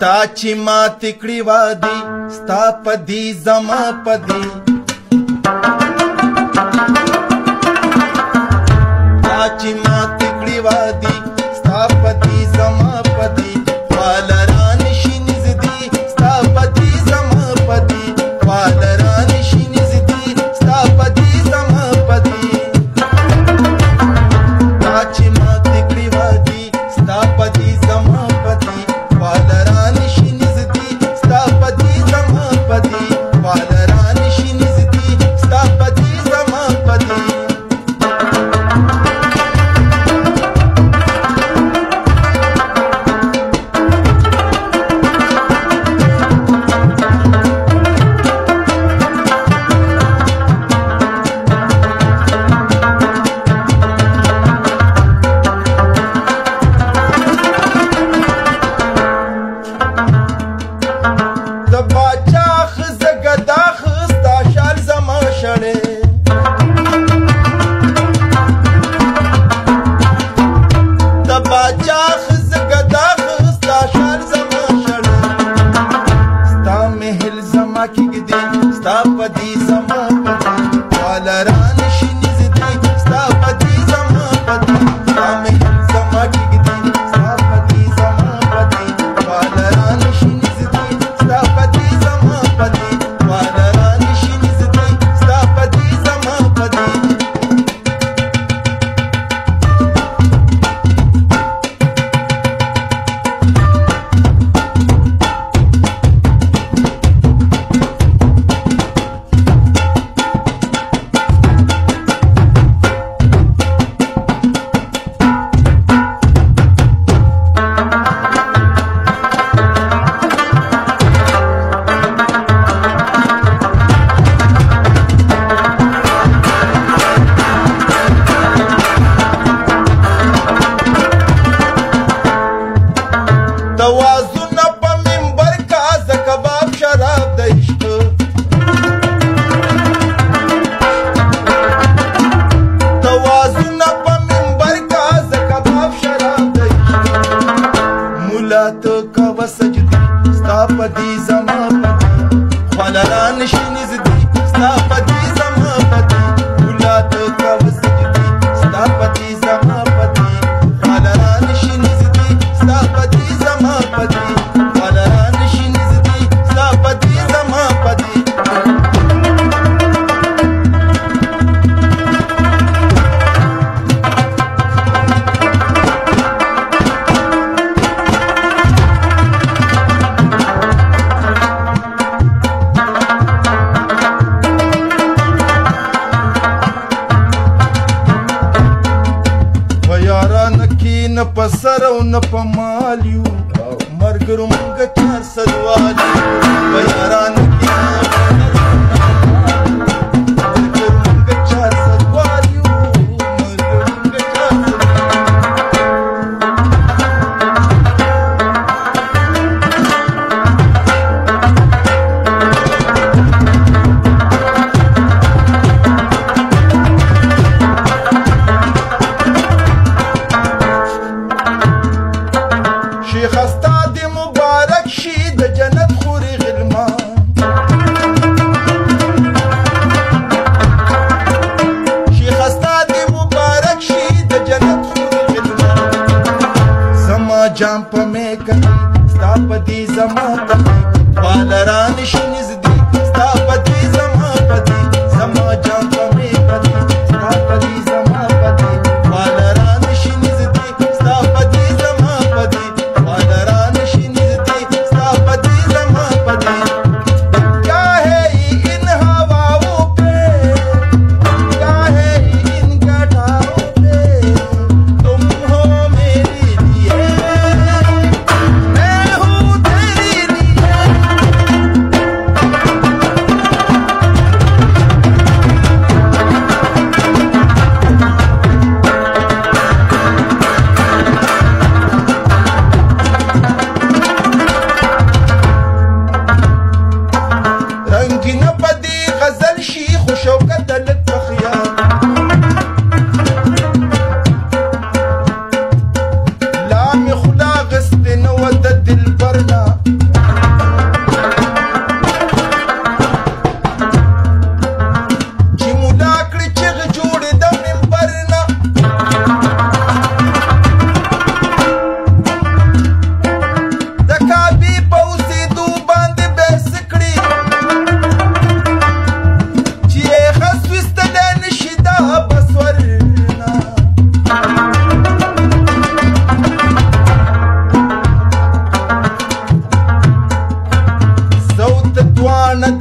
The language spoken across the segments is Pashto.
تا چې ماتې کړي وادي ستا په دې زما په دې تا چې ماتې کړي وادي ستا په دې زما په دې خواله رانشي نږدې ستا په دې زما په دې خواله رانشي نږدې ستا په دې زما په دې تا چې ماتې کړي وادي ستا په دې زما په دې خواله رانشي نږدې ستا په دې زما په دې خواله رانشي نږدې ستا په دې زما په دې پسر او نه په مالیو مرګرو مونږ 400 والی په یاران کې مرګرو مونږ 400 والیو مرګرو مونږ 400 شیخ استاد مبارک شي د جنت خوري غلمان شیخ استاد مبارک شي د جنت خوري غلمان زما جام په میکه ستا په دې زما ته بالران شي نږدې ستا په دې زما په دې زما جام په میکه ستا په دې زما په دې بالران شي نږدې ستا په دې زما په دې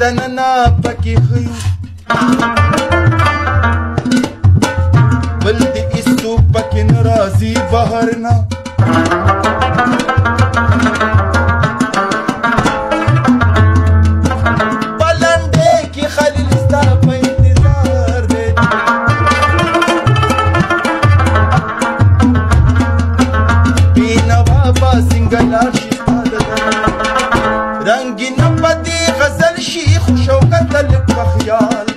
دننا پکې خیو بل د ایستو پکې نه راځي بهر نه پلنډې کې خلیل ستا په انتظار دی بینوا به سینګلار شي ستا د رنګینه په دې غزل شي خو شوکت لږ په خیال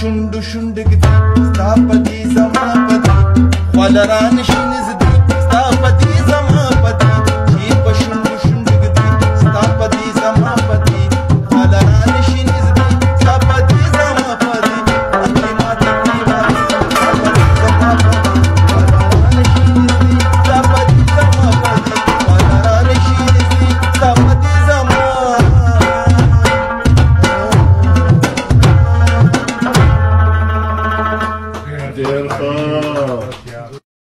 شونډو شونډ ږدي ستا په دې زما په دې خواله رانه